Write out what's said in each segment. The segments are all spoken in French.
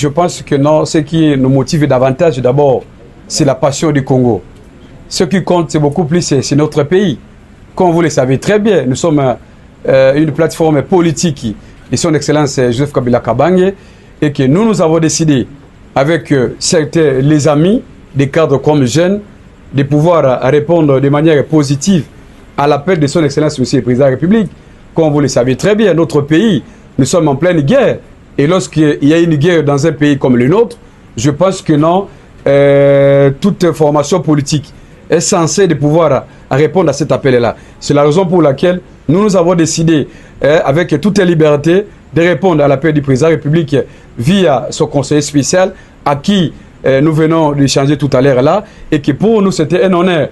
je pense que non, ce qui nous motive davantage, d'abord, c'est la passion du Congo. Ce qui compte, c'est beaucoup plus, c'est notre pays. Comme vous le savez très bien, nous sommes une plateforme politique de son Excellence Joseph Kabila Kabange, et que nous avons décidé, avec certains les amis, des cadres comme jeunes, de pouvoir répondre de manière positive à l'appel de son Excellence Monsieur le Président de la République. Comme vous le savez très bien, notre pays, nous sommes en pleine guerre. Et lorsqu'il y a une guerre dans un pays comme le nôtre, je pense que non, toute formation politique est censée de pouvoir répondre à cet appel-là. C'est la raison pour laquelle nous avons décidé, avec toute liberté, de répondre à l'appel du Président de la République via son conseiller spécial, à qui nous venons d'échanger tout à l'heure là, et que pour nous c'était un honneur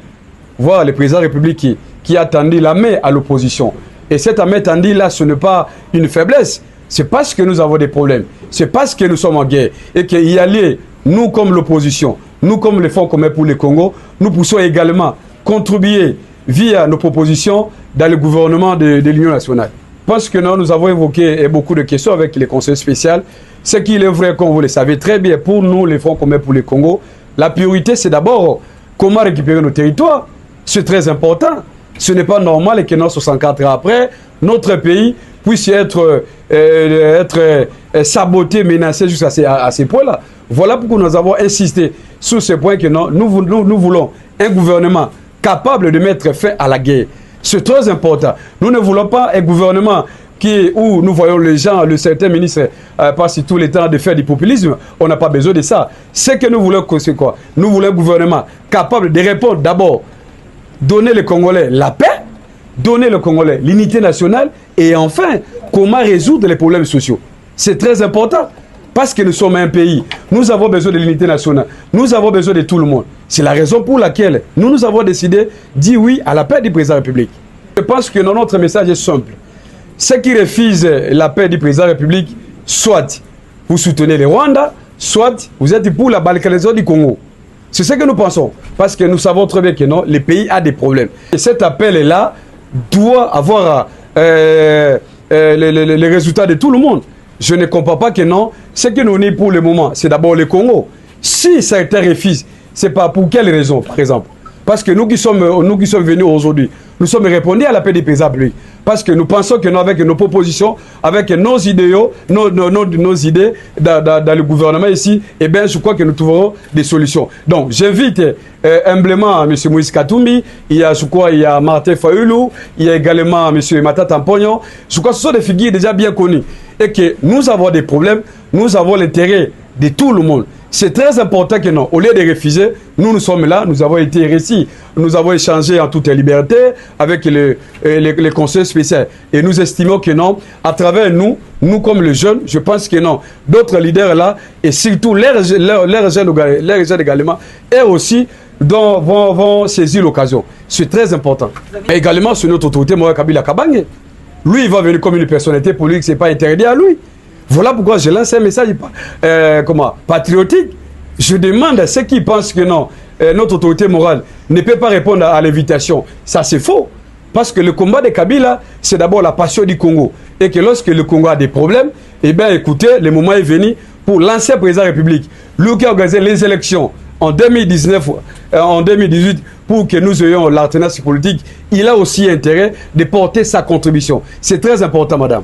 voir le Président de la République qui a tendu la main à l'opposition. Et cette main tendue là, ce n'est pas une faiblesse, c'est parce que nous avons des problèmes, c'est parce que nous sommes en guerre, et qu'il y a lieu, nous comme l'opposition, nous comme le Fonds commun pour le Congo, nous poussons également contribuer via nos propositions dans le gouvernement de l'Union nationale. Parce que nous avons évoqué beaucoup de questions avec les conseils spéciaux. Ce qu'il est vrai, comme vous le savez très bien, pour nous, les Fonds communs pour le Congo, la priorité, c'est d'abord comment récupérer nos territoires. C'est très important. Ce n'est pas normal que 64 ans après, notre pays puisse être saboté, menacé jusqu'à ces points-là. Voilà pourquoi nous avons insisté sur ce point que nous voulons un gouvernement capable de mettre fin à la guerre. C'est très important. Nous ne voulons pas un gouvernement où nous voyons les gens, certains ministres passent tout le temps de faire du populisme. On n'a pas besoin de ça. Ce que nous voulons, c'est quoi? Nous voulons un gouvernement capable de répondre d'abord, donner les Congolais la paix, donner les Congolais l'unité nationale, et enfin, comment résoudre les problèmes sociaux. C'est très important. Parce que nous sommes un pays, nous avons besoin de l'unité nationale, nous avons besoin de tout le monde. C'est la raison pour laquelle nous avons décidé de dire oui à la paix du Président de la République. Je pense que notre message est simple. Ceux qui refusent la paix du Président de la République, soit vous soutenez le Rwanda, soit vous êtes pour la balkanisation du Congo. C'est ce que nous pensons. Parce que nous savons très bien que non, le pays a des problèmes. Et cet appel-là doit avoir les résultats de tout le monde. Je ne comprends pas que non. Ce que nous avons pour le moment, c'est d'abord le Congo. Si certains refusent, ce n'est pas pour quelle raison, par exemple? Parce que nous qui sommes venus aujourd'hui, nous sommes répondus à l'appel des Présidents de la République. Parce que nous pensons que nous, avec nos propositions, avec nos idéaux, nos idées dans le gouvernement ici, eh bien, je crois que nous trouverons des solutions. Donc, j'invite humblement M. Moïse Katumbi, il y a Martin Fayoulou, il y a également M. Matata Mpognon. Je crois que ce sont des figures déjà bien connues. Et que nous avons des problèmes, nous avons l'intérêt de tout le monde. C'est très important que non, au lieu de refuser, nous sommes là, nous avons été récits, nous avons échangé en toute liberté avec les conseils spéciaux. Et nous estimons que non, à travers nous comme les jeunes, je pense que non, d'autres leaders là, et surtout les jeunes également, eux aussi, vont saisir l'occasion. C'est très important. Et également sur notre autorité, Moïse Kabila Kabange. Lui, il va venir comme une personnalité politique, ce n'est pas interdit à lui. Voilà pourquoi je lance un message patriotique. Je demande à ceux qui pensent que non, notre autorité morale ne peut pas répondre à l'invitation. Ça, c'est faux. Parce que le combat de Kabila, c'est d'abord la passion du Congo. Et que lorsque le Congo a des problèmes, eh bien, écoutez, le moment est venu pour l'ancien président de la République, lui qui a organisé les élections en 2019, en 2018, pour que nous ayons l'alternance politique, il a aussi intérêt de porter sa contribution. C'est très important, madame.